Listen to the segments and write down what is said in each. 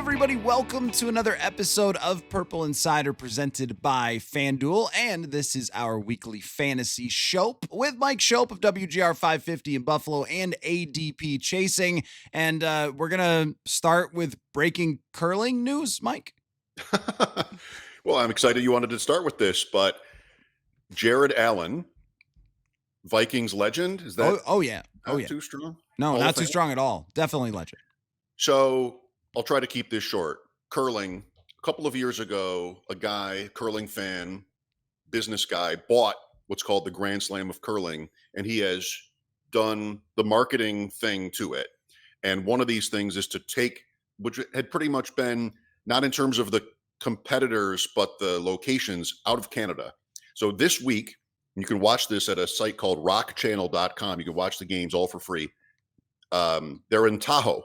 everybody. Welcome to another episode of Purple Insider presented by FanDuel. And this is our weekly fantasy show with Mike Schopp of WGR 550 in Buffalo and ADP Chasing. And we're going to start with breaking curling news, Mike. Well, I'm excited you wanted to start with this, but Jared Allen, Vikings legend, is that Oh yeah. too strong? No, Hall not of too Fame? strong at all. Definitely legend. So I'll try to keep this short. Curling, a couple of years ago, a guy, curling fan, business guy, bought what's called the Grand Slam of Curling, and he has done the marketing thing to it. And one of these things is to take, which had pretty much been not in terms of the competitors, but the locations out of Canada. So this week, you can watch this at a site called rockchannel.com. You can watch the games all for free. They're in Tahoe.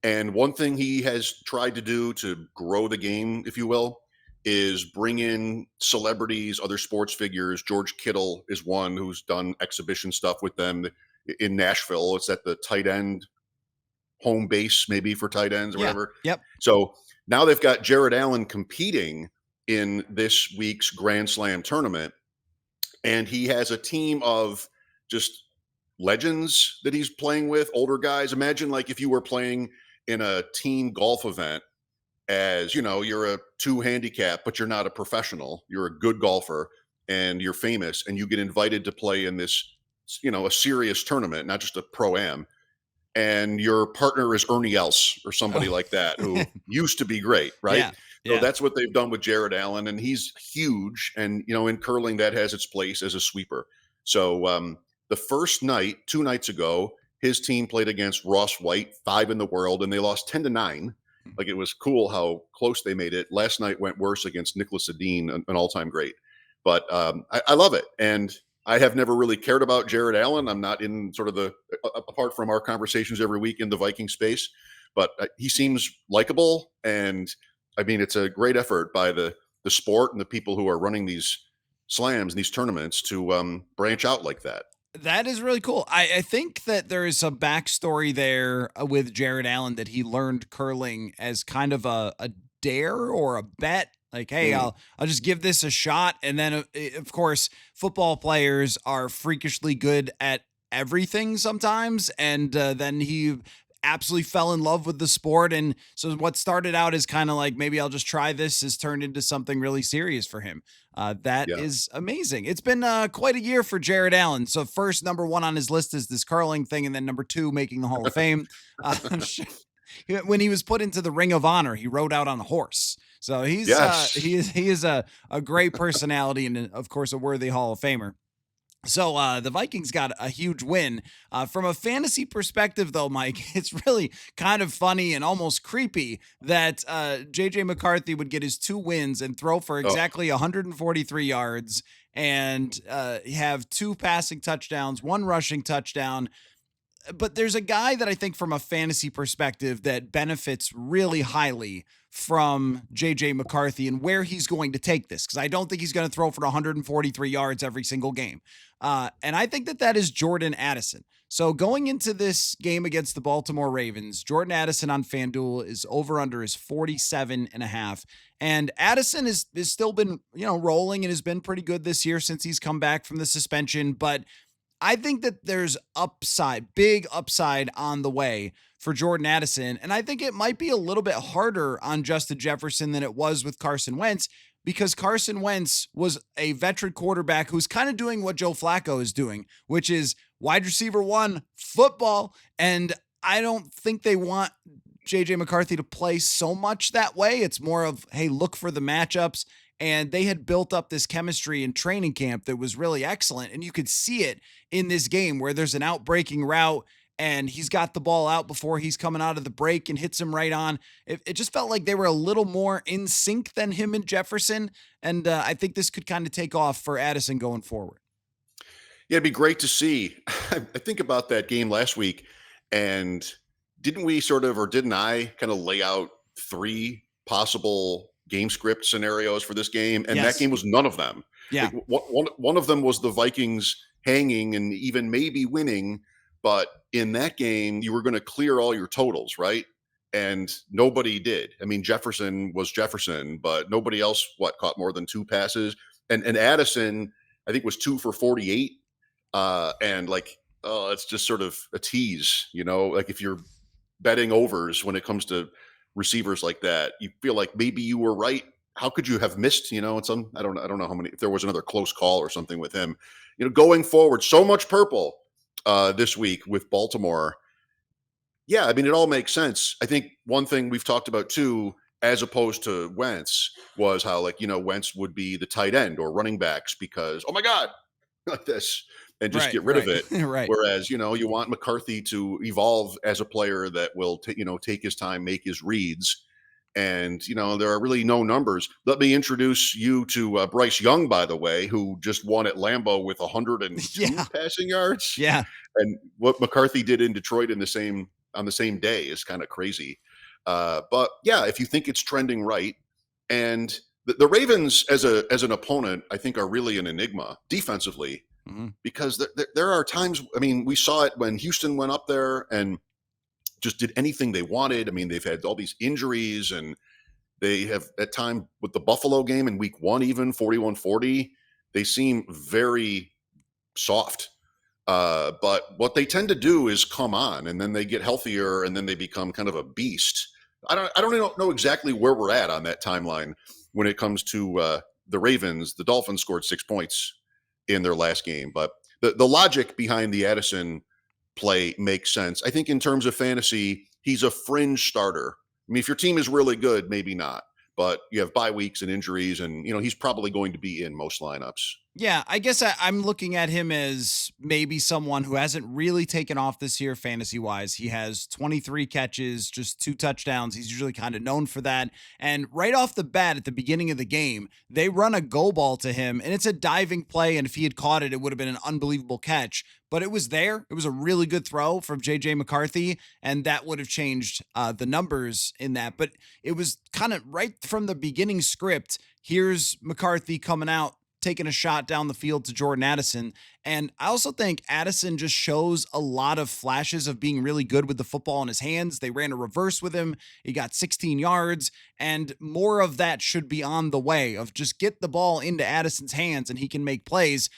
And one thing he has tried to do to grow the game, if you will, is bring in celebrities, other sports figures. George Kittle is one who's done exhibition stuff with them in Nashville. It's at the tight end home base, maybe for tight ends or whatever. Yep. So now they've got Jared Allen competing in this week's Grand Slam tournament. And he has a team of just legends that he's playing with, older guys. Imagine like if you were playing in a team golf event as, you know, you're a 2 handicap, but you're not a professional. You're a good golfer and you're famous and you get invited to play in this, you know, a serious tournament, not just a pro-am. And your partner is Ernie Els or somebody like that who used to be great, right? So that's what they've done with Jared Allen, and he's huge. And, you know, in curling, that has its place as a sweeper. So the first night, 2 nights ago, his team played against Ross White, 5 in the world, and they lost 10-9. Like, it was cool how close they made it. Last night went worse against Nicholas Adine, an all-time great. But I love it. And I have never really cared about Jared Allen. I'm not in sort of apart from our conversations every week in the Viking space, but he seems likable. And I mean, it's a great effort by the sport and the people who are running these slams and these tournaments to branch out like that. That is really cool. I think that there is some backstory there with Jared Allen that he learned curling as kind of a dare or a bet. Like, hey, I'll just give this a shot. And then, of course, football players are freakishly good at everything sometimes. And then he absolutely fell in love with the sport. And so what started out as kind of like, maybe I'll just try this, has turned into something really serious for him. That is amazing. It's been quite a year for Jared Allen. So first, number 1 on his list is this curling thing. And then number 2, making the Hall of Fame. When he was put into the Ring of Honor, he rode out on a horse. So he is a great personality and, of course, a worthy Hall of Famer. So the Vikings got a huge win. From a fantasy perspective, though, Mike, it's really kind of funny and almost creepy that J.J. McCarthy would get his 2 wins and throw for exactly 143 yards and have 2 passing touchdowns, 1 rushing touchdown. But there's a guy that I think from a fantasy perspective that benefits really highly from JJ McCarthy and where he's going to take this. Cause I don't think he's going to throw for 143 yards every single game. And I think that is Jordan Addison. So going into this game against the Baltimore Ravens, Jordan Addison on FanDuel is over under is 47.5. And Addison is still been, rolling and has been pretty good this year since he's come back from the suspension. But I think that there's big upside on the way for Jordan Addison. And I think it might be a little bit harder on Justin Jefferson than it was with Carson Wentz, because Carson Wentz was a veteran quarterback who's kind of doing what Joe Flacco is doing, which is wide receiver 1 football. And I don't think they want JJ McCarthy to play so much that way. It's more of, hey, look for the matchups. And they had built up this chemistry in training camp that was really excellent. And you could see it in this game where there's an outbreaking route and he's got the ball out before he's coming out of the break and hits him right on. It just felt like they were a little more in sync than him and Jefferson. And I think this could kind of take off for Addison going forward. Yeah, it'd be great to see. I think about that game last week, and didn't I kind of lay out 3 possible game script scenarios for this game? And that game was none of them. Yeah. Like, one of them was the Vikings hanging and even maybe winning, but in that game, you were going to clear all your totals, right? and nobody did. I mean, Jefferson was Jefferson, but nobody else caught more than 2 passes. And Addison, I think, was 2 for 48. And like, oh, it's just sort of a tease, like if you're betting overs when it comes to receivers like that, you feel like maybe you were right. How could you have missed, and some, I don't know how many, if there was another close call or something with him, going forward, so much purple this week with Baltimore. Yeah, I mean, it all makes sense. I think one thing we've talked about too, as opposed to Wentz, was how, like, Wentz would be the tight end or running backs because, oh my God, like this, and just Right, get rid of right, it. right. Whereas, you want McCarthy to evolve as a player that will, take his time, make his reads. And, there are really no numbers. Let me introduce you to Bryce Young, by the way, who just won at Lambeau with 102 Yeah, passing yards. yeah. And what McCarthy did in Detroit on the same day is kind of crazy. But yeah, if you think it's trending right, and the Ravens as an opponent, I think are really an enigma defensively, Mhm. because there are times. I mean, we saw it when Houston went up there and just did anything they wanted. I mean, they've had all these injuries, and they have at time with the Buffalo game in week 1, even 41-40, they seem very soft. But what they tend to do is come on, and then they get healthier, and then they become kind of a beast. I don't know exactly where we're at on that timeline when it comes to the Ravens. The Dolphins scored 6 points in their last game, but the logic behind the Addison play makes sense. I think in terms of fantasy, he's a fringe starter. I mean, if your team is really good, maybe not, but you have bye weeks and injuries, and he's probably going to be in most lineups. Yeah, I guess I'm looking at him as maybe someone who hasn't really taken off this year fantasy wise. He has 23 catches, just 2 touchdowns. He's usually kind of known for that. And right off the bat at the beginning of the game, they run a go ball to him, and it's a diving play. And if he had caught it, it would have been an unbelievable catch. But it was there. It was a really good throw from JJ McCarthy, and that would have changed the numbers in that. But it was kind of right from the beginning script. Here's McCarthy coming out, taking a shot down the field to Jordan Addison. And I also think Addison just shows a lot of flashes of being really good with the football in his hands. They ran a reverse with him. He got 16 yards, and more of that should be on the way of just get the ball into Addison's hands and he can make plays.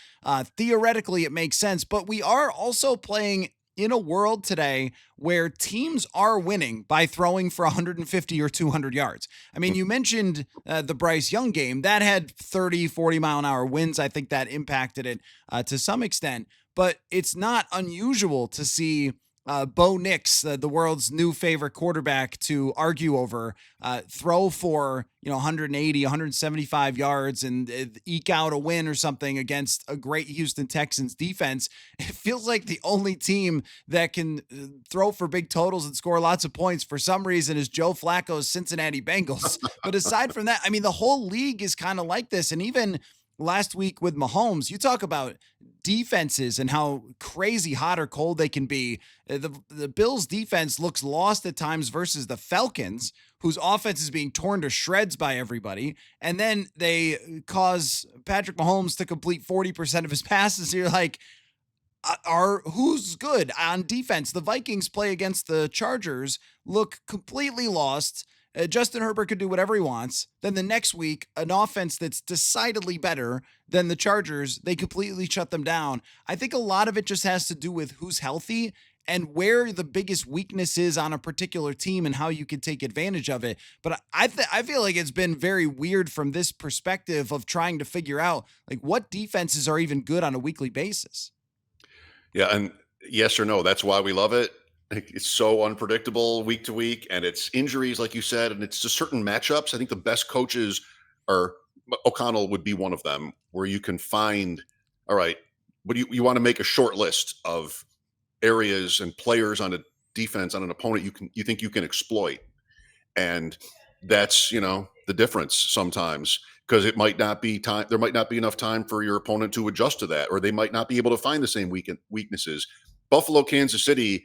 Theoretically, it makes sense, but we are also playing in a world today where teams are winning by throwing for 150 or 200 yards. I mean, you mentioned the Bryce Young game that had 30, 40 mile an hour winds. I think that impacted it to some extent, but it's not unusual to see Bo Nix, the world's new favorite quarterback to argue over, throw for 180, 175 yards and eke out a win or something against a great Houston Texans defense. It feels like the only team that can throw for big totals and score lots of points for some reason is Joe Flacco's Cincinnati Bengals. But aside from that, I mean, the whole league is kind of like this, and even last week with Mahomes, you talk about defenses and how crazy hot or cold they can be. The Bills defense looks lost at times versus the Falcons, whose offense is being torn to shreds by everybody. And then they cause Patrick Mahomes to complete 40% of his passes. You're like, are who's good on defense? The Vikings play against the Chargers, look completely lost. Justin Herbert could do whatever he wants. Then the next week, an offense that's decidedly better than the Chargers, they completely shut them down. I think a lot of it just has to do with who's healthy and where the biggest weakness is on a particular team and how you can take advantage of it. But I feel like it's been very weird from this perspective of trying to figure out like what defenses are even good on a weekly basis. Yeah, and yes or no, that's why we love it. Like, it's so unpredictable week to week, and it's injuries, like you said, and it's just certain matchups. I think the best coaches are O'Connell would be one of them, where you can find, all right, what do you want to make a short list of areas and players on a defense on an opponent you think you can exploit, and that's the difference sometimes, because it might not be time, there might not be enough time for your opponent to adjust to that, or they might not be able to find the same weaknesses. Buffalo, Kansas City,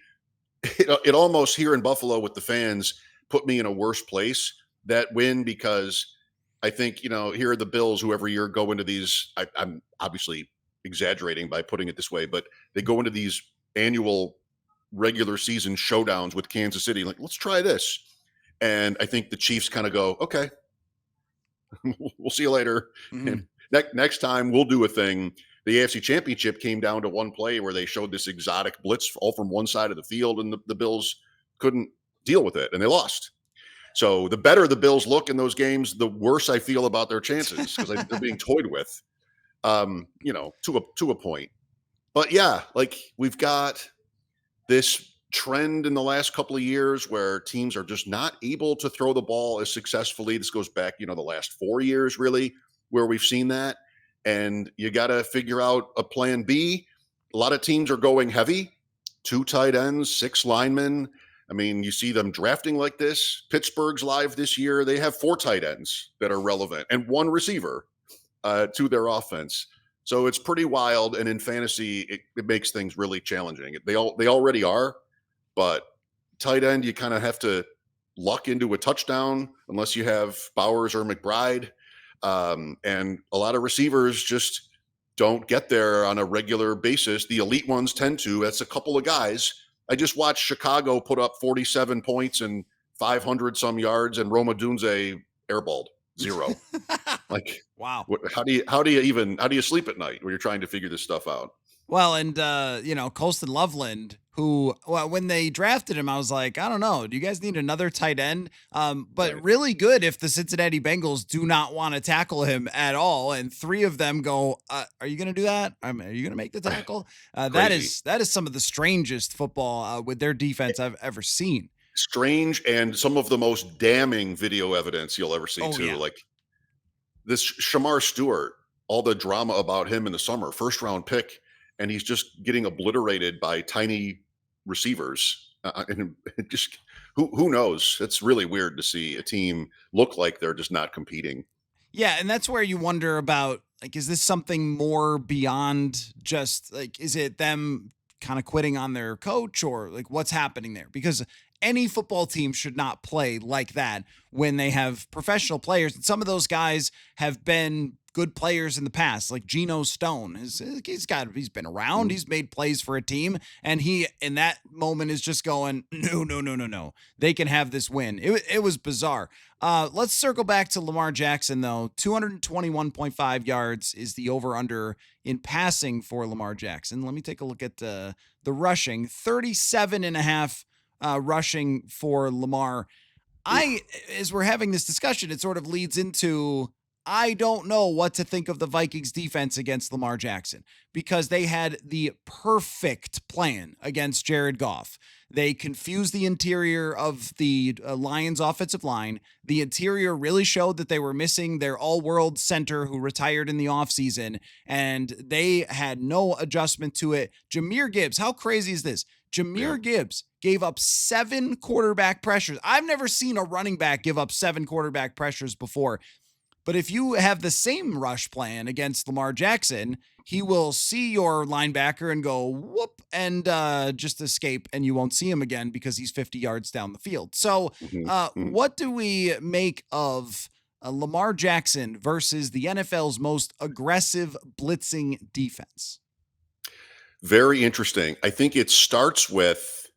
it almost, here in Buffalo with the fans, put me in a worse place, that win, because I think here are the Bills, who every year go into these, I'm obviously exaggerating by putting it this way, but they go into these annual regular season showdowns with Kansas City, like, let's try this. And I think the Chiefs kind of go, okay, we'll see you later. And Mhm. next time we'll do a thing. The AFC Championship came down to one play where they showed this exotic blitz all from one side of the field, and the Bills couldn't deal with it, and they lost. So the better the Bills look in those games, the worse I feel about their chances because they're being toyed with, to a point. But yeah, like we've got this trend in the last couple of years where teams are just not able to throw the ball as successfully. This goes back, the last 4 years really, where we've seen that. And you got to figure out a plan B. A lot of teams are going heavy, 2 tight ends, 6 linemen. I mean, you see them drafting like this. Pittsburgh's live this year. They have 4 tight ends that are relevant and 1 receiver to their offense. So it's pretty wild. And in fantasy, it makes things really challenging. They already are, but tight end, you kind of have to luck into a touchdown unless you have Bowers or McBride. And a lot of receivers just don't get there on a regular basis. The elite ones tend to. That's a couple of guys. I just watched Chicago put up 47 points and 500 some yards, and Roma Dunze airballed 0. Like, Wow. how do you sleep at night when you're trying to figure this stuff out? Well, and Colston Loveland, who, well, when they drafted him, I was like, I don't know, do you guys need another tight end? But Right. really good if the Cincinnati Bengals do not want to tackle him at all, and 3 of them go, "Are you going to do that? Are you going to make the tackle?" That Crazy. is some of the strangest football with their defense I've ever seen. Strange and some of the most damning video evidence you'll ever see Oh too. yeah. Like this Shamar Stewart, all the drama about him in the summer, first round pick, and he's just getting obliterated by tiny receivers. And it just who knows? It's really weird to see a team look like they're just not competing. Yeah, and that's where you wonder about, like, is this something more beyond just, like, is it them kind of quitting on their coach, or like what's happening there? Because any football team should not play like that when they have professional players. And some of those guys have been good players in the past, like Geno Stone. He's been around, Mhm. he's made plays for a team, and he in that moment is just going, no, no, no, no, no. They can have this win. It was bizarre. Let's circle back to Lamar Jackson, though. 221.5 yards is the over under in passing for Lamar Jackson. Let me take a look at the rushing. 37 and a half rushing for Lamar. Oof. As we're having this discussion, it sort of leads into, I don't know what to think of the Vikings defense against Lamar Jackson, because they had the perfect plan against Jared Goff. They confused the interior of the Lions offensive line. The interior really showed that they were missing their all-world center who retired in the offseason, and they had no adjustment to it. Jahmyr Gibbs, how crazy is this? Yeah. Jahmyr Gibbs gave up 7 quarterback pressures. I've never seen a running back give up 7 quarterback pressures before. But if you have the same rush plan against Lamar Jackson, he will see your linebacker and go whoop and just escape, and you won't see him again because he's 50 yards down the field. So, Mhm, mhm. what do we make of Lamar Jackson versus the NFL's most aggressive blitzing defense? Very interesting. I think it starts with,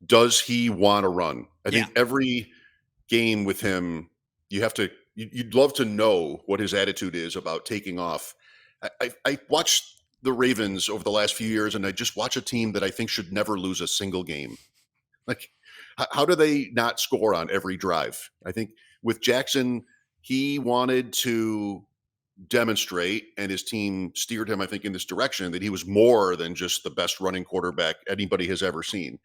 does he want to run? I Yeah. think every game with him, you'd love to know what his attitude is about taking off. I watched the Ravens over the last few years, and I just watch a team that I think should never lose a single game. Like, how do they not score on every drive? I think with Jackson, he wanted to demonstrate, and his team steered him, I think, in this direction that he was more than just the best running quarterback anybody has ever seen.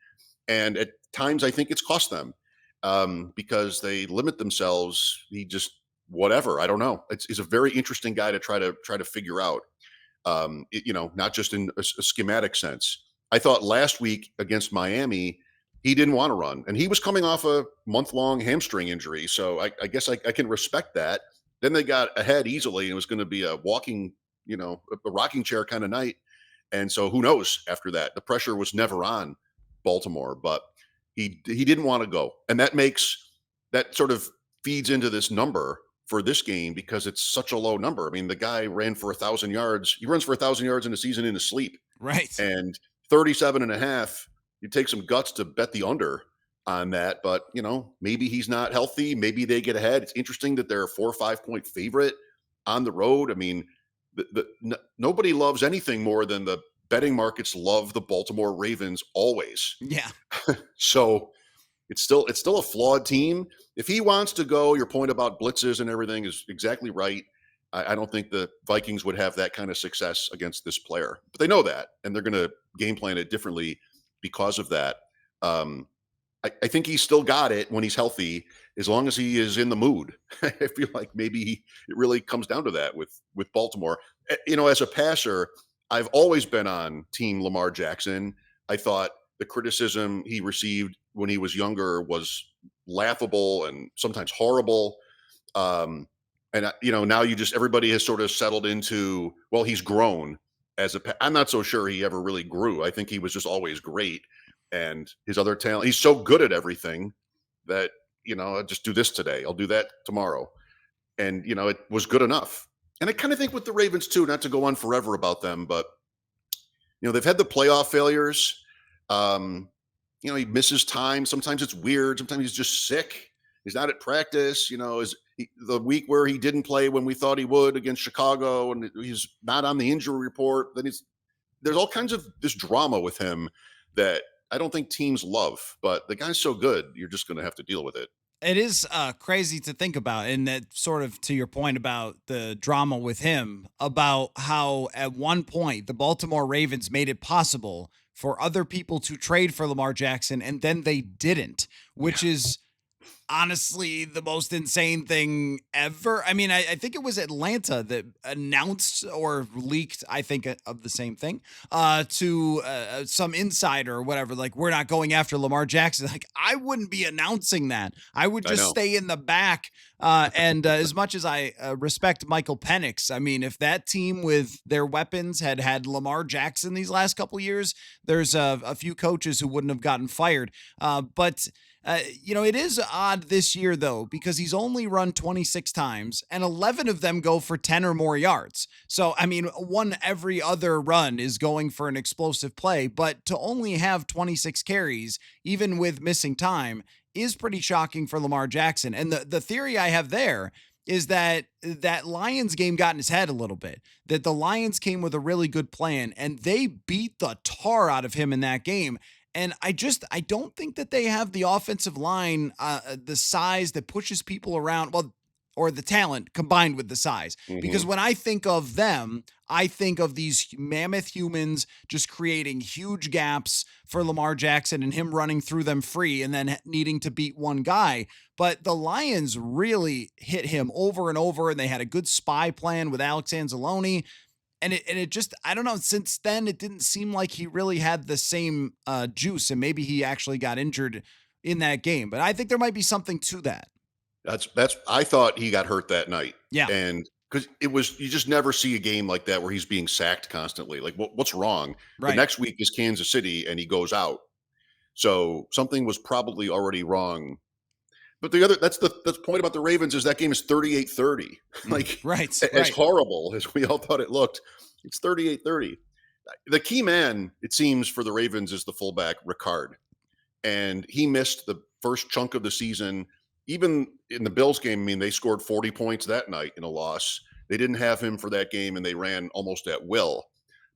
And at times, I think it's cost them because they limit themselves. He just whatever. I don't know. It's a very interesting guy to try to figure out. Not just in a schematic sense. I thought last week against Miami, he didn't want to run, and he was coming off a month-long hamstring injury. So I guess I can respect that. Then they got ahead easily, and it was going to be a walking, a rocking chair kind of night. And so who knows after that? The pressure was never on Baltimore, but he didn't want to go. And that sort of feeds into this number for this game because it's such a low number. I mean, the guy ran for 1,000 yards. He runs for 1,000 yards in a season in his sleep. Right. And 37 and a half, you take some guts to bet the under. on that. But, maybe he's not healthy. Maybe they get ahead. It's interesting that they're a 4 or 5 point favorite on the road. I mean, nobody loves anything more than the betting markets love the Baltimore Ravens always. Yeah. So it's still a flawed team. If he wants to go, your point about blitzes and everything is exactly right. I don't think the Vikings would have that kind of success against this player, but they know that, and they're going to game plan it differently because of that. Um, I think he's still got it when he's healthy, as long as he is in the mood. I feel like maybe it really comes down to that with Baltimore. As a passer, I've always been on Team Lamar Jackson. I thought the criticism he received when he was younger was laughable and sometimes horrible. And now everybody has sort of settled into, well, he's grown I'm not so sure he ever really grew. I think he was just always great. And his other talent, he's so good at everything that, I'll just do this today. I'll do that tomorrow. And, it was good enough. And I kind of think with the Ravens too, not to go on forever about them, but, they've had the playoff failures. He misses time. Sometimes it's weird. Sometimes he's just sick. He's not at practice. The week where he didn't play when we thought he would against Chicago, and he's not on the injury report. Then there's all kinds of this drama with him that I don't think teams love. But the guy's so good, you're just going to have to deal with it. It is crazy to think about, and that sort of to your point about the drama with him, about how at one point the Baltimore Ravens made it possible for other people to trade for Lamar Jackson, and then they didn't, which is honestly the most insane thing ever. I mean, I think it was Atlanta that announced or leaked, I think, of the same thing to some insider or whatever, like, we're not going after Lamar Jackson. Like, I wouldn't be announcing that. I would I just know. stay in the back. And as much as I respect Michael Penix, I mean, if that team with their weapons had Lamar Jackson these last couple years, there's a few coaches who wouldn't have gotten fired. But it is odd this year, though, because he's only run 26 times and 11 of them go for 10 or more yards. So, I mean, one every other run is going for an explosive play, but to only have 26 carries, even with missing time, is pretty shocking for Lamar Jackson. And the theory I have there is that Lions game got in his head a little bit, that the Lions came with a really good plan and they beat the tar out of him in that game. And I don't think that they have the offensive line, the size that pushes people around. Well, or the talent combined with the size. Because Hmm. when I think of them, I think of these mammoth humans just creating huge gaps for Lamar Jackson and him running through them free and then needing to beat one guy. But the Lions really hit him over and over, and they had a good spy plan with Alex Anzalone. And it just, I don't know, since then it didn't seem like he really had the same juice, and maybe he actually got injured in that game. But I think there might be something to that. That's I thought he got hurt that night. Yeah. And because you just never see a game like that where he's being sacked constantly. Like, what's wrong? The Right. next week is Kansas City and he goes out. So something was probably already wrong. But that's the point about the Ravens is that game is 38-30. Like, Right. as Right. horrible as we all thought it looked, it's 38-30. The key man, it seems, for the Ravens is the fullback, Ricard. And he missed the first chunk of the season. Even in the Bills game, I mean, they scored 40 points that night in a loss. They didn't have him for that game, and they ran almost at will.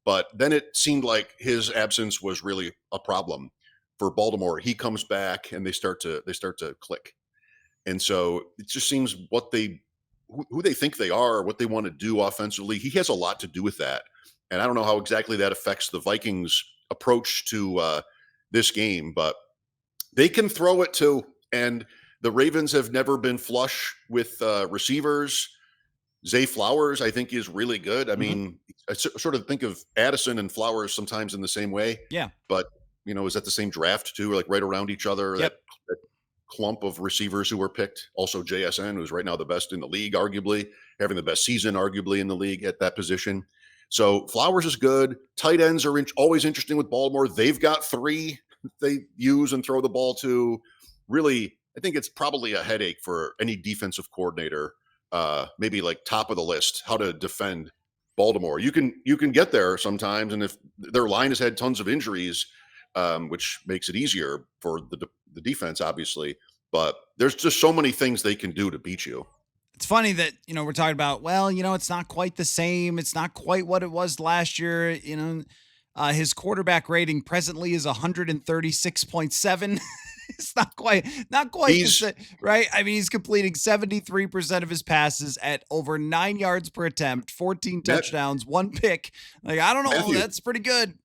But then it seemed like his absence was really a problem for Baltimore. He comes back, and they start to click. And so it just seems who they think they are, what they want to do offensively. He has a lot to do with that. And I don't know how exactly that affects the Vikings' approach to this game, but they can throw it too. And the Ravens have never been flush with receivers. Zay Flowers, I think, is really good. I Hmm. mean, I sort of think of Addison and Flowers sometimes in the same way, Yeah. but is that the same draft too, or like right around each other? That, Yep. that clump of receivers who were picked. Also, JSN, who's right now the best in the league, arguably having the best season, arguably in the league at that position. So Flowers is good. Tight ends are always interesting with Baltimore. They've got three they use and throw the ball to. Really, I think it's probably a headache for any defensive coordinator. Maybe like top of the list, how to defend Baltimore. You can get there sometimes, and if their line has had tons of injuries, which makes it easier for the defense, obviously. But there's just so many things they can do to beat you. It's funny that, we're talking about, well, it's not quite the same. It's not quite what it was last year. His quarterback rating presently is 136.7. It's not quite the He's same, right? I mean, he's completing 73% of his passes at over 9 yards per attempt, 14 Matt, touchdowns, one pick. Like, I don't know. Matthew, That's pretty good.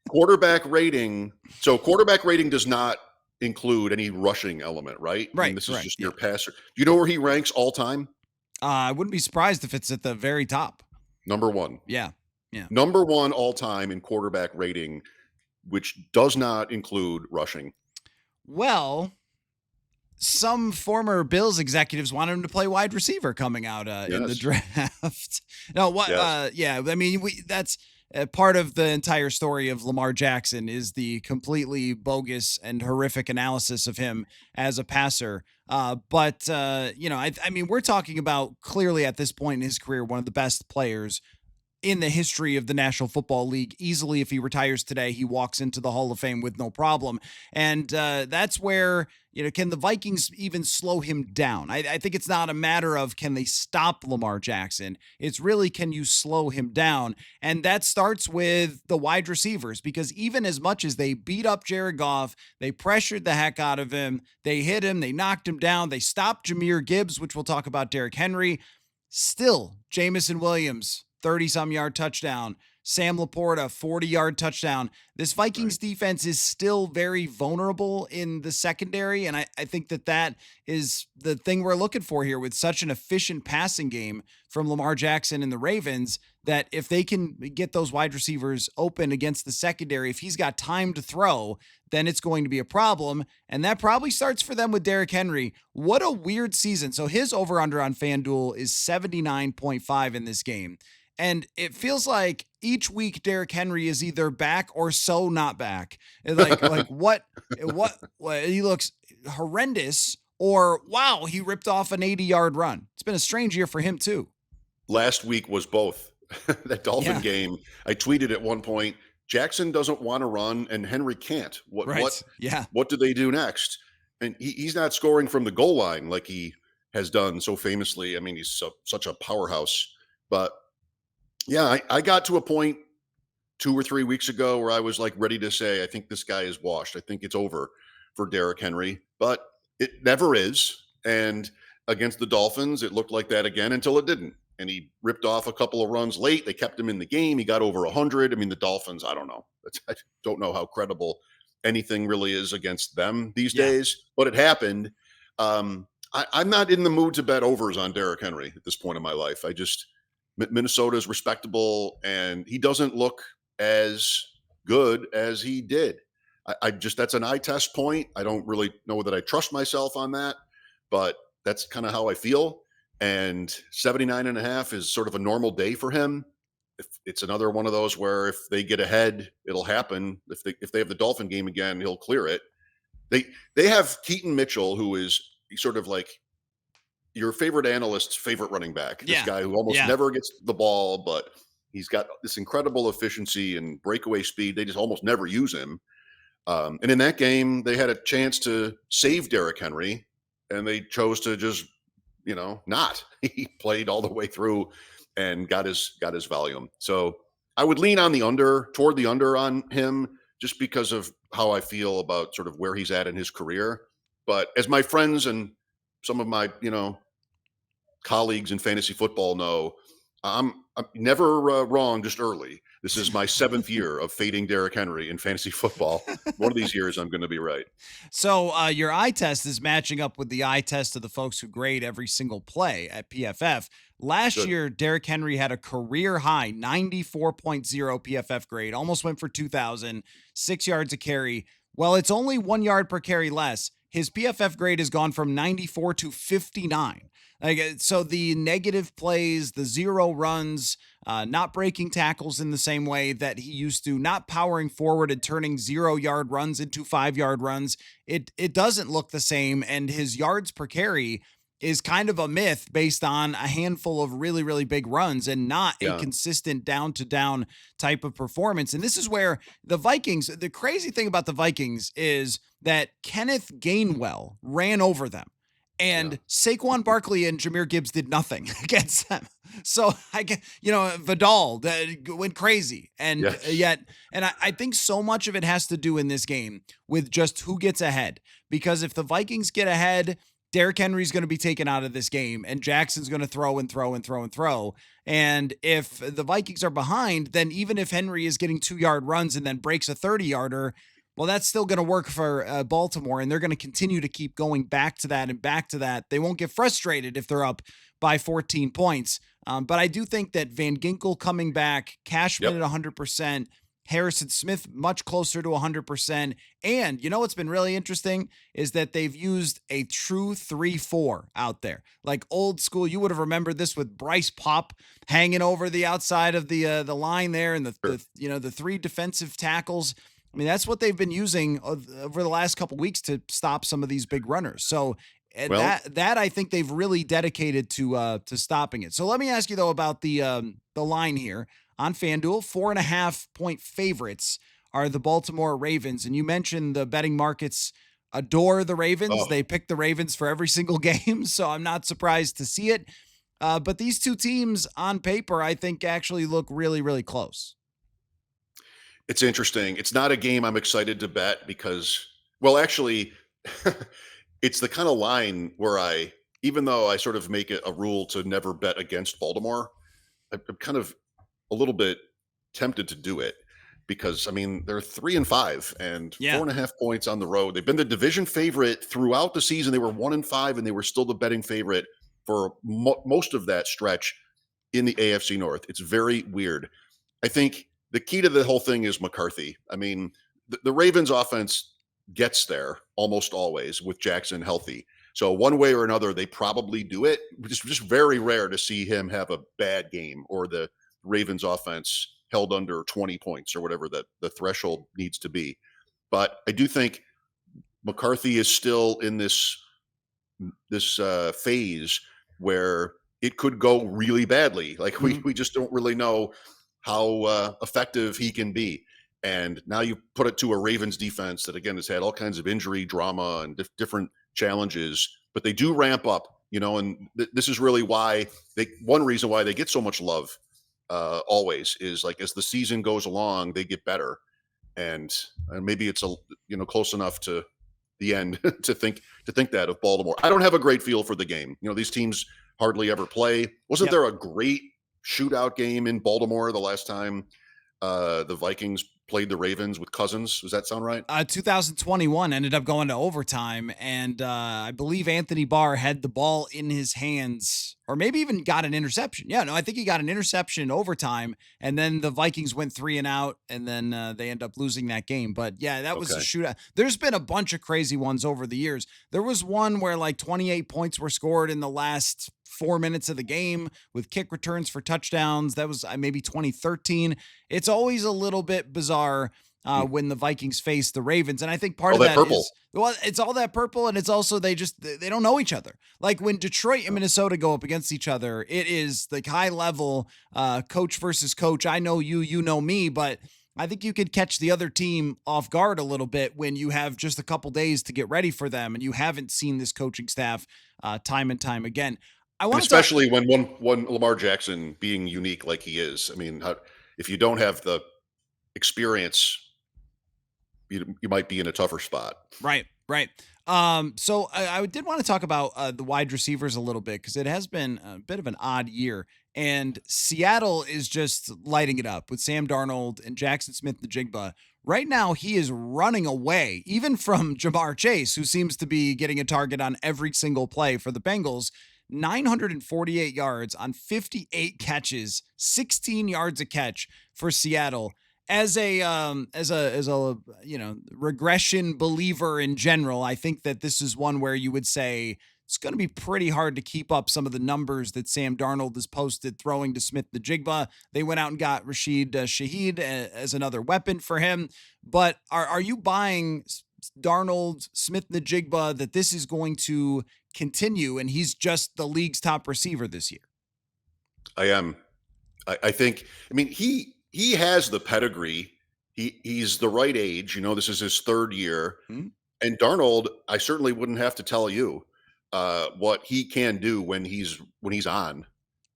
quarterback rating. So quarterback rating does not include any rushing element, right? I mean, Right. this is Correct. just Yeah. your passer. Do you know where he ranks all time? I wouldn't be surprised if it's at the very top. Number one. Yeah. Yeah. Number one all time in quarterback rating, which does not include rushing. Well, some former Bills executives wanted him to play wide receiver coming out in the Yes. draft. No, what? Yes. Yeah, I mean, that's part of the entire story of Lamar Jackson is the completely bogus and horrific analysis of him as a passer. But I mean, we're talking about clearly at this point in his career one of the best players in the history of the National Football League. Easily, if he retires today, he walks into the Hall of Fame with no problem. And that's where, can the Vikings even slow him down? I think it's not a matter of can they stop Lamar Jackson. It's really, can you slow him down? And that starts with the wide receivers, because even as much as they beat up Jared Goff, they pressured the heck out of him, they hit him, they knocked him down, they stopped Jahmyr Gibbs, which we'll talk about, Derrick Henry. Still, Jamison Williams, 30-some yard touchdown. Sam Laporta, 40-yard touchdown. This Vikings defense is still very vulnerable in the secondary, and I think that is the thing we're looking for here with such an efficient passing game from Lamar Jackson and the Ravens, that if they can get those wide receivers open against the secondary, if he's got time to throw, then it's going to be a problem. And that probably starts for them with Derrick Henry. What a weird season. So his over-under on FanDuel is 79.5 in this game. And it feels like each week Derrick Henry is either back or so not back. Like what he looks horrendous, or wow, he ripped off an 80-yard run. It's been a strange year for him too. Last week was both. That Dolphin game, I tweeted at one point, Jackson doesn't want to run and Henry can't. What do they do next? And he's not scoring from the goal line like he has done so famously. I mean, he's such a powerhouse. But yeah, I got to a point 2 or 3 weeks ago where I was like ready to say, I think this guy is washed. I think it's over for Derrick Henry, but it never is. And against the Dolphins, it looked like that again until it didn't. And he ripped off a couple of runs late. They kept him in the game. He got over 100. I mean, the Dolphins, I don't know. I don't know how credible anything really is against them these days, but it happened. I'm not in the mood to bet overs on Derrick Henry at this point in my life. Minnesota is respectable, and he doesn't look as good as he did. That's an eye test point. I don't really know that I trust myself on that, but that's kind of how I feel. And 79.5 is sort of a normal day for him. If it's another one of those where if they get ahead, it'll happen. If they have the Dolphin game again, he'll clear it. They have Keaton Mitchell, who is sort of like your favorite analyst's favorite running back. This guy who almost never gets the ball, but he's got this incredible efficiency and breakaway speed. They just almost never use him. And in that game, they had a chance to save Derrick Henry, and they chose to just, not. He played all the way through and got his volume. So I would lean on toward the under on him, just because of how I feel about sort of where he's at in his career. But as my friends and some of my, colleagues in fantasy football know, I'm never wrong just early. This is my 7th year of fading Derrick Henry in fantasy football. One of these years, I'm going to be right. So your eye test is matching up with the eye test of the folks who grade every single play at PFF. Last year, Derrick Henry had a career high 94.0 PFF grade, almost went for 2,000, 6 yards a carry. Well, it's only 1 yard per carry less. His PFF grade has gone from 94 to 59. So the negative plays, the zero runs, not breaking tackles in the same way that he used to, not powering forward and turning 0-yard runs into 5-yard runs, it doesn't look the same. And his yards per carry is kind of a myth based on a handful of really, really big runs and not a Yeah. consistent down to down type of performance. And this is where the Vikings, the crazy thing about the Vikings is that Kenneth Gainwell ran over them. Yeah. And Saquon Barkley and Jahmyr Gibbs did nothing against them. So I get, Vidal went crazy. And Yes. yet, and I think so much of it has to do in this game with just who gets ahead. Because if the Vikings get ahead, Derrick Henry's going to be taken out of this game, and Jackson's going to throw and throw and throw and throw. And if the Vikings are behind, then even if Henry is getting 2-yard runs and then breaks a 30-yarder, well, that's still going to work for Baltimore, and they're going to continue to keep going back to that and back to that. They won't get frustrated if they're up by 14 points. But I do think that Van Ginkel coming back, Cashman Yep. at 100%, Harrison Smith much closer to 100%. And what's been really interesting is that they've used a true 3-4 out there. Like old school, you would have remembered this with Bryce Pop hanging over the outside of the line there, and Sure. the three defensive tackles. I mean, that's what they've been using over the last couple weeks to stop some of these big runners. So Well, that I think they've really dedicated to stopping it. So let me ask you though about the line here on FanDuel. 4.5-point favorites are the Baltimore Ravens, and you mentioned the betting markets adore the Ravens. oh, They pick the Ravens for every single game, so I'm not surprised to see it. But these two teams on paper, I think, actually look really, really close. it's interesting. It's not a game I'm excited to bet because, well, actually, it's the kind of line where even though I sort of make it a rule to never bet against Baltimore, I'm kind of a little bit tempted to do it because I mean they're 3-5 and Yeah. 4.5 points on the road. They've been the division favorite throughout the season. They were 1-5 and they were still the betting favorite for most of that stretch in the AFC North. It's very weird. I think the key to the whole thing is McCarthy. I mean, the Ravens offense gets there almost always with Jackson healthy. So one way or another, they probably do it. It's just very rare to see him have a bad game or the Ravens offense held under 20 points or whatever the threshold needs to be. But I do think McCarthy is still in this phase where it could go really badly. Like we just don't really know how effective he can be. And now you put it to a Ravens defense that again has had all kinds of injury drama and different challenges, but they do ramp up, and this is really why one reason why they get so much love always is like as the season goes along, they get better. And maybe it's close enough to the end to think that of Baltimore. I don't have a great feel for the game. These teams hardly ever play. Wasn't Yep. there a great shootout game in Baltimore the last time the Vikings played the Ravens with Cousins? Does that sound right? 2021 ended up going to overtime, and I believe Anthony Barr had the ball in his hands, or maybe even got an interception. Yeah, no, I think he got an interception in overtime, and then the Vikings went 3-and-out, and then they end up losing that game. But yeah, that was a Okay. shootout. There's been a bunch of crazy ones over the years. There was one where like 28 points were scored in the last 4 minutes of the game with kick returns for touchdowns. That was maybe 2013. It's always a little bit bizarre when the Vikings face the Ravens. And I think part All of that that purple. is, well, it's all that purple. And it's also, they don't know each other. Like when Detroit and Minnesota go up against each other, it is like high level coach versus coach. I know you, you know me, but I think you could catch the other team off guard a little bit when you have just a couple days to get ready for them and you haven't seen this coaching staff time and time again. I And want to talk. especially when one Lamar Jackson being unique like he is. I mean, if you don't have the experience, you might be in a tougher spot. Right, right. So I did want to talk about the wide receivers a little bit because it has been a bit of an odd year, and Seattle is just lighting it up with Sam Darnold and Jackson Smith-Njigba. Right now, he is running away, even from Jamar Chase, who seems to be getting a target on every single play for the Bengals. 948 yards on 58 catches, 16 yards a catch for Seattle. As a regression believer in general, I think that this is one where you would say it's going to be pretty hard to keep up some of the numbers that Sam Darnold has posted throwing to Smith-Njigba. They went out and got Rashid Shaheed as another weapon for him. But are you buying Darnold, Smith-Njigba, that this is going to continue and he's just the league's top receiver this year. I am. I think. I mean, he has the pedigree. He's the right age. This is his third year. Hmm? And Darnold, I certainly wouldn't have to tell you what he can do when he's on.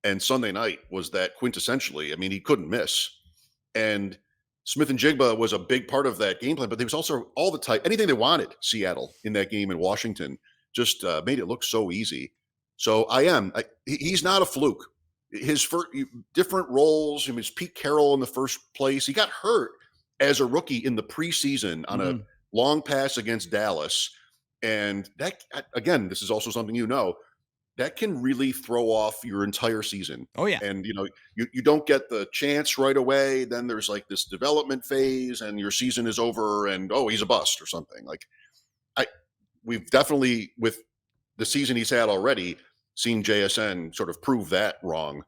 And Sunday night was that quintessentially. I mean, he couldn't miss. And Smith and Jigba was a big part of that game plan, but there was also all the type anything they wanted. Seattle in that game in Washington just made it look so easy. So he's not a fluke. His first different roles. I mean, it's Pete Carroll in the first place. He got hurt as a rookie in the preseason on a long pass against Dallas. And that, again, this is also something that can really throw off your entire season. Oh, yeah. And, you don't get the chance right away. Then there's like this development phase and your season is over and, oh, he's a bust or something. Like we've definitely, with the season he's had already, seen JSN sort of prove that wrong.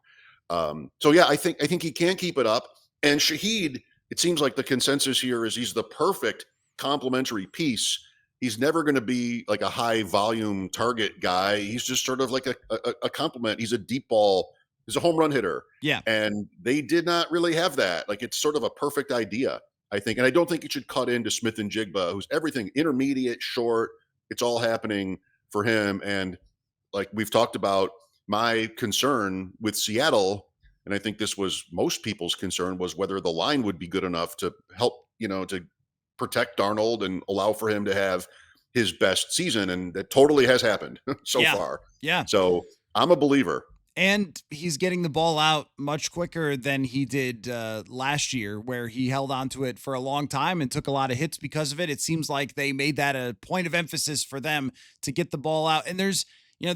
So yeah, I think he can keep it up. And Shaheed, it seems like the consensus here is he's the perfect complementary piece. He's never going to be like a high volume target guy. He's just sort of like a complement. He's a deep ball. He's a home run hitter. Yeah. And they did not really have that. Like it's sort of a perfect idea, I think. And I don't think it should cut into Smith and Jigba, who's everything intermediate, short. It's all happening for him. And like we've talked about, my concern with Seattle, and I think this was most people's concern, was whether the line would be good enough to help, to protect Darnold and allow for him to have his best season. And that totally has happened so far. Yeah. So I'm a believer. And he's getting the ball out much quicker than he did last year, where he held on to it for a long time and took a lot of hits because of it. It seems like they made that a point of emphasis for them to get the ball out. And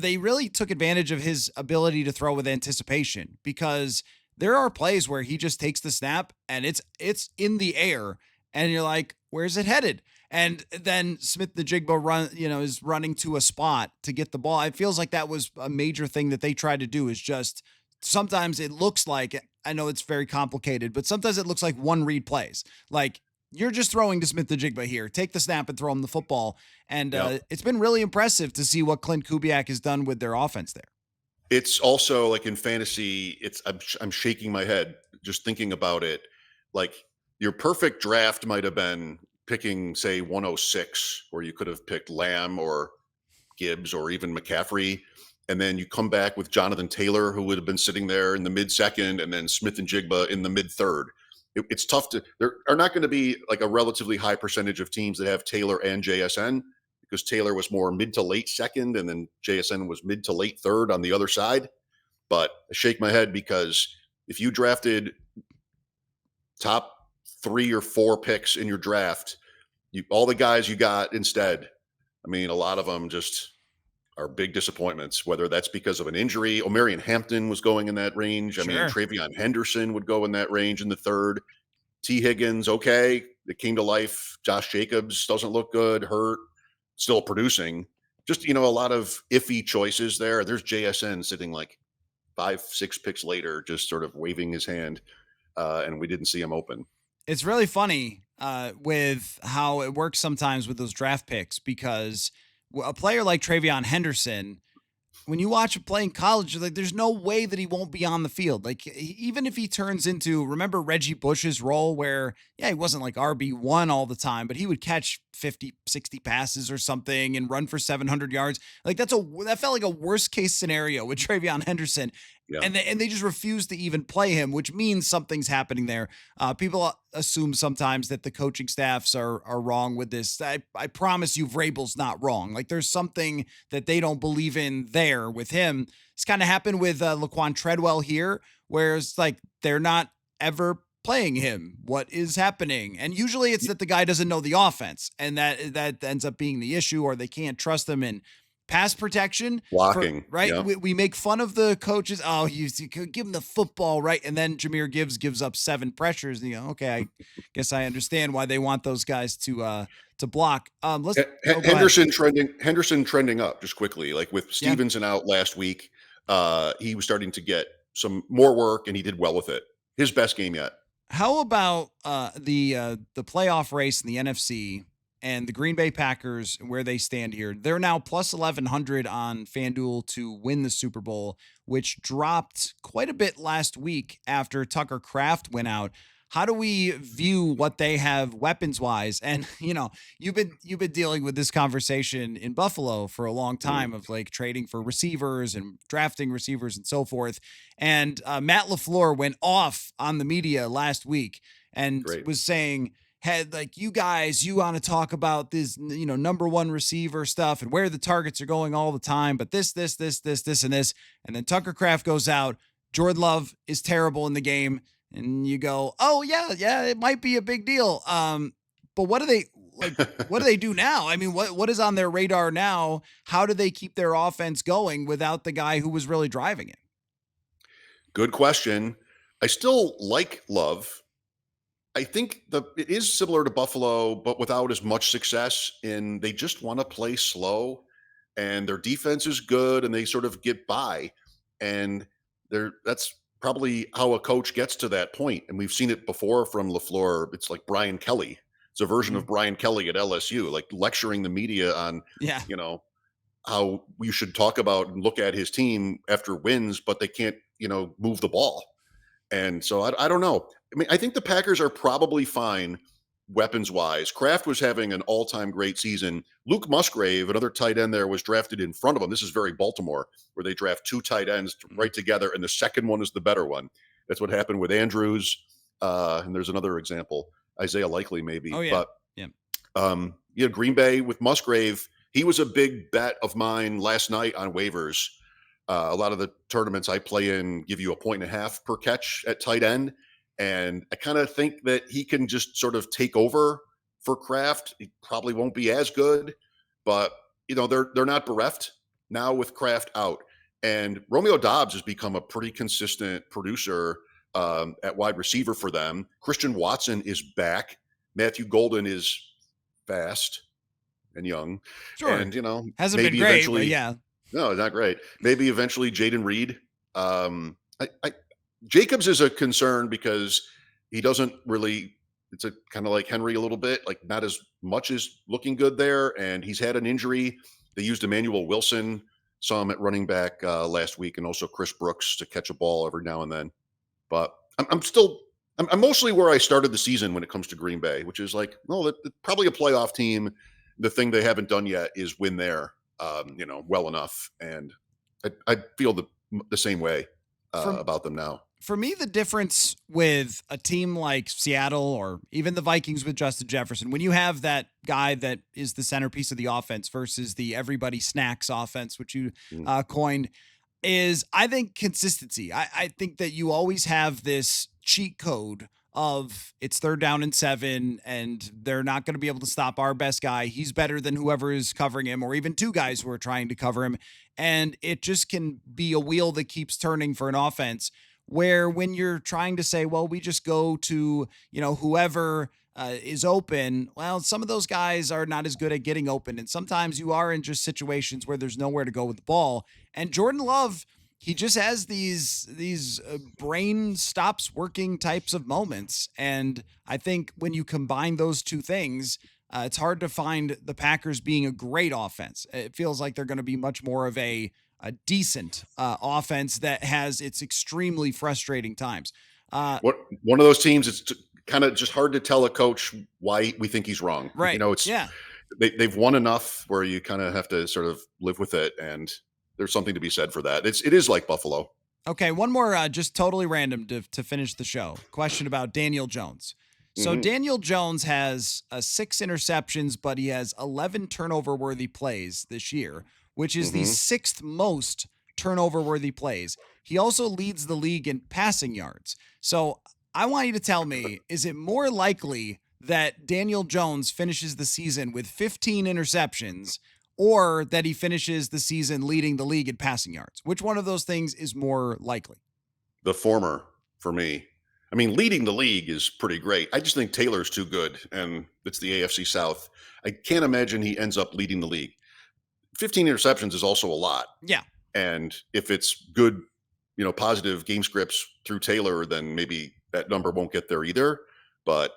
they really took advantage of his ability to throw with anticipation, because there are plays where he just takes the snap and it's in the air and you're like, where's it headed? And then Smith the Jigba is running to a spot to get the ball. It feels like that was a major thing that they tried to do, is just sometimes it looks like, I know it's very complicated, but sometimes it looks like one read plays. Like, you're just throwing to Smith the Jigba here. Take the snap and throw him the football. And it's been really impressive to see what Clint Kubiak has done with their offense there. It's also like in fantasy, I'm shaking my head just thinking about it. Like your perfect draft might have been picking, say, 106, where you could have picked Lamb or Gibbs or even McCaffrey. And then you come back with Jonathan Taylor, who would have been sitting there in the mid-second, and then Smith and Jigba in the mid-third. It's tough there are not going to be like a relatively high percentage of teams that have Taylor and JSN, because Taylor was more mid to late second and then JSN was mid to late third on the other side. But I shake my head, because if you drafted top 3 or 4 picks in your draft, all the guys you got instead, I mean, a lot of them just are big disappointments, whether that's because of an injury. O'Marion Hampton was going in that range. I mean, Travion Henderson would go in that range in the third. T. Higgins, okay, it came to life. Josh Jacobs doesn't look good, hurt, still producing. Just, a lot of iffy choices there. There's JSN sitting like 5-6 picks later, just sort of waving his hand, and we didn't see him open. It's really funny with how it works sometimes with those draft picks, because a player like Travion Henderson, when you watch him play in college, like, there's no way that he won't be on the field. Like, even if he turns into, remember Reggie Bush's role where, he wasn't like RB1 all the time, but he would catch 50, 60 passes or something and run for 700 yards. Like, that felt like a worst case scenario with Travion Henderson. Yeah. And they just refuse to even play him, which means something's happening there. People assume sometimes that the coaching staffs are wrong with this. I promise you, Vrabel's not wrong. Like, there's something that they don't believe in there with him. It's kind of happened with Laquan Treadwell here, where it's like they're not ever playing him. What is happening? And usually it's that the guy doesn't know the offense, and that ends up being the issue, or they can't trust him in pass protection, blocking, right? Yeah. We make fun of the coaches. Oh, you give him the football, right? And then Jahmyr Gibbs gives up 7 pressures. And okay, I guess I understand why they want those guys to block. Henderson trending up just quickly, like with Stevenson out last week. He was starting to get some more work, and he did well with it. His best game yet. How about the playoff race in the NFC? and the Green Bay Packers, where they stand here, they're now plus 1,100 on FanDuel to win the Super Bowl, which dropped quite a bit last week after Tucker Kraft went out. How do we view what they have weapons wise? And you've been dealing with this conversation in Buffalo for a long Mm, time of like trading for receivers and drafting receivers and so forth. And Matt LaFleur went off on the media last week and great. was saying, had like, you want to talk about this, number one receiver stuff and where the targets are going all the time, but this and this. And then Tucker Kraft goes out. Jordan Love is terrible in the game. And you go, oh yeah, it might be a big deal. But what do they like? What do they do now? I mean, what is on their radar now? How do they keep their offense going without the guy who was really driving it? Good question. I still like Love. I think it is similar to Buffalo, but without as much success. In they just want to play slow, and their defense is good, and they sort of get by. And that's probably how a coach gets to that point. And we've seen it before from LaFleur. It's like Brian Kelly. It's a version Mhm. of Brian Kelly at LSU, like lecturing the media on, Yeah, you know, how you should talk about and look at his team after wins, but they can't, move the ball. And so I don't know. I mean, I think the Packers are probably fine weapons wise. Kraft was having an all time great season. Luke Musgrave, another tight end there, was drafted in front of him. This is very Baltimore, where they draft two tight ends Mhm. right together, and the second one is the better one. That's what happened with Andrews. And there's another example, Isaiah Likely, maybe. Oh yeah, But yeah. Green Bay with Musgrave, he was a big bet of mine last night on waivers. A lot of the tournaments I play in give you 1.5 per catch at tight end. And I kind of think that he can just sort of take over for Kraft. He probably won't be as good, but they're not bereft now with Kraft out. And Romeo Dobbs has become a pretty consistent producer at wide receiver for them. Christian Watson is back. Matthew Golden is fast and young, Sure. and Hasn't been maybe great, but eventually. yeah. No, not great. Maybe eventually Jaden Reed. Jacobs is a concern because he doesn't really. It's a kind of like Henry a little bit, like not as much as looking good there, and he's had an injury. They used Emmanuel Wilson, saw him at running back last week, and also Chris Brooks to catch a ball every now and then. But I'm mostly where I started the season when it comes to Green Bay, which is like, no, probably a playoff team. The thing they haven't done yet is win there, well enough. And I feel the same way For about them now. for me, the difference with a team like Seattle or even the Vikings with Justin Jefferson, when you have that guy that is the centerpiece of the offense versus the everybody snacks offense, which you Mm. coined, is I think consistency. I think that you always have this cheat code of it's third down and 7, and they're not going to be able to stop our best guy. He's better than whoever is covering him, or even two guys who are trying to cover him. And it just can be a wheel that keeps turning for an offense where when you're trying to say, well, we just go to, whoever is open, well, some of those guys are not as good at getting open. And sometimes you are in just situations where there's nowhere to go with the ball. And Jordan Love, he just has these brain stops working types of moments. And I think when you combine those two things, it's hard to find the Packers being a great offense. It feels like they're going to be much more of a decent offense that has its extremely frustrating times. Uh, What One of those teams? It's kind of just hard to tell a coach why we think he's wrong. right. It's Yeah. they've won enough where you kind of have to sort of live with it, and there's something to be said for that. It is like Buffalo. Okay, one more, just totally random to finish the show. Question about Daniel Jones. So Hmm. Daniel Jones has 6 interceptions, but he has 11 turnover-worthy plays this year, which is the Hmm. sixth most turnover-worthy plays. He also leads the league in passing yards. So I want you to tell me: is it more likely that Daniel Jones finishes the season with 15 interceptions, or that he finishes the season leading the league in passing yards? Which one of those things is more likely? The former for me. I mean, leading the league is pretty great. I just think Taylor's too good, and it's the AFC South. I can't imagine he ends up leading the league. 15 interceptions is also a lot. Yeah. And if it's good, positive game scripts through Taylor, then maybe that number won't get there either. But,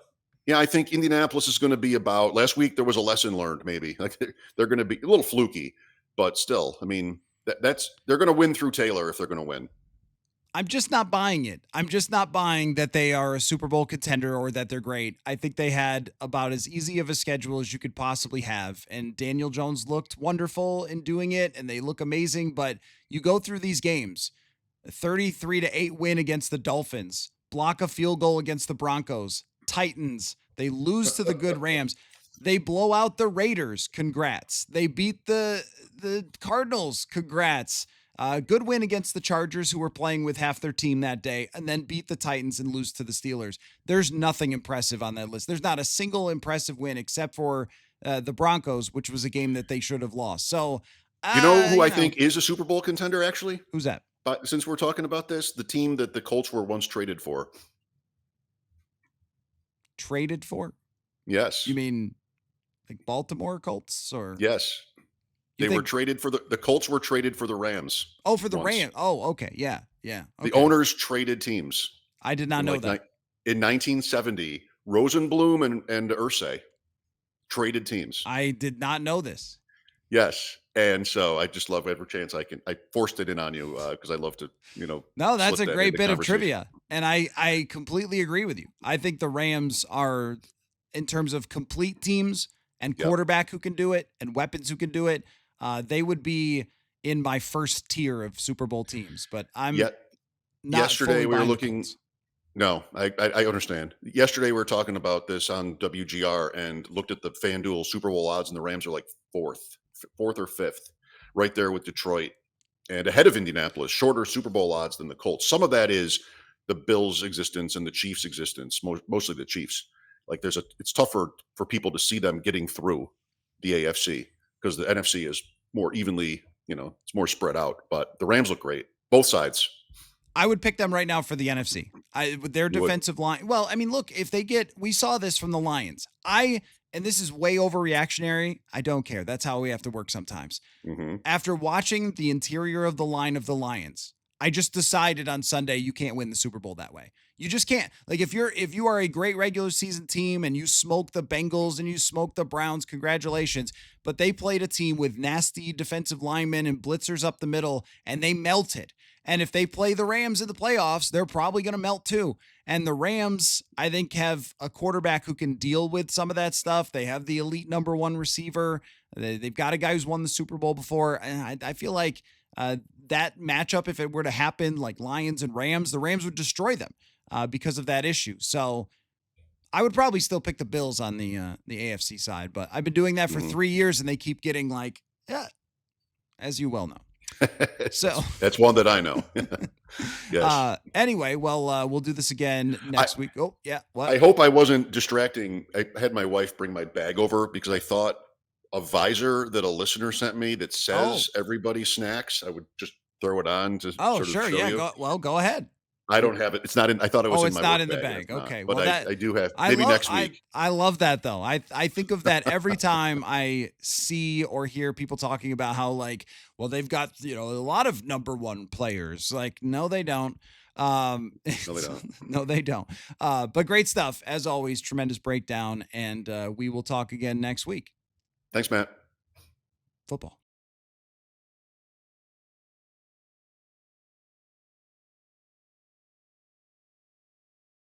Yeah, I think Indianapolis is going to be about. Last week there was a lesson learned. Maybe like they're going to be a little fluky, but still, I mean that's they're going to win through Taylor if they're going to win. I'm just not buying it. I'm just not buying that they are a Super Bowl contender or that they're great. I think they had about as easy of a schedule as you could possibly have. And Daniel Jones looked wonderful in doing it, and they look amazing. But you go through these games, a 33-8 win against the Dolphins, block a field goal against the Broncos, Titans. They lose to the good Rams. They blow out the Raiders. Congrats. They beat the Cardinals. Congrats. Good win against the Chargers, who were playing with half their team that day, and then beat the Titans and lose to the Steelers. There's nothing impressive on that list. There's not a single impressive win except for the Broncos, which was a game that they should have lost. So, You know who I think is a Super Bowl contender, actually? Who's that? But since we're talking about this, the team that the Colts were once traded for. Traded for? Yes. You mean like Baltimore Colts or? Yes. They were traded for the Colts were traded for the Rams. Oh, for the Rams. Oh, okay. Yeah. Yeah. Okay. The owners traded teams. I did not know that. In 1970, Rosenblum and Irsay traded teams. I did not know this. Yes. And so I just love every chance I forced it in on you because I love to, No, that's a great bit of trivia. And I completely agree with you. I think the Rams are, in terms of complete teams and quarterback who can do it and weapons who can do it, they would be in my first tier of Super Bowl teams. But I'm not yesterday we were looking. Colts. No, I understand. Yesterday we were talking about this on WGR and looked at the FanDuel Super Bowl odds, and the Rams are like fourth or fifth, right there with Detroit and ahead of Indianapolis. Shorter Super Bowl odds than the Colts. Some of that is the Bills' existence and the Chiefs' existence, mostly the Chiefs. Like it's tougher for people to see them getting through the AFC because the NFC is more evenly, it's more spread out. But the Rams look great, both sides. I would pick them right now for the NFC. With their defensive line. Well, I mean, look, if they we saw this from the Lions. And this is way overreactionary. I don't care. That's how we have to work sometimes. Mm-hmm. After watching the interior of the line of the Lions, I just decided on Sunday you can't win the Super Bowl that way. You just can't. Like if you are a great regular season team and you smoke the Bengals and you smoke the Browns, congratulations. But they played a team with nasty defensive linemen and blitzers up the middle, and they melted. And if they play the Rams in the playoffs, they're probably going to melt too. And the Rams, I think, have a quarterback who can deal with some of that stuff. They have the elite number one receiver. They've got a guy who's won the Super Bowl before. And I feel like that matchup, if it were to happen, like Lions and Rams, the Rams would destroy them because of that issue. So I would probably still pick the Bills on the AFC side. But I've been doing that for 3 years, and they keep getting as you well know. So that's one that I know. Yes. Anyway, well, we'll do this again next week. Oh, yeah. What? I hope I wasn't distracting. I had my wife bring my bag over because I thought a visor that a listener sent me that says everybody snacks. I would just throw it on to sort of sure. show Yeah. you. Go ahead. I don't have it. It's not in. I thought it was in my not work in the bag. bag. Okay. But well, I do have maybe next week. I love that though. I think of that every time I see or hear people talking about how they've got, a lot of number one players. Like, no, they don't. No, they don't. No, they don't. But great stuff as always. Tremendous breakdown. And we will talk again next week. Thanks, Matt. Football.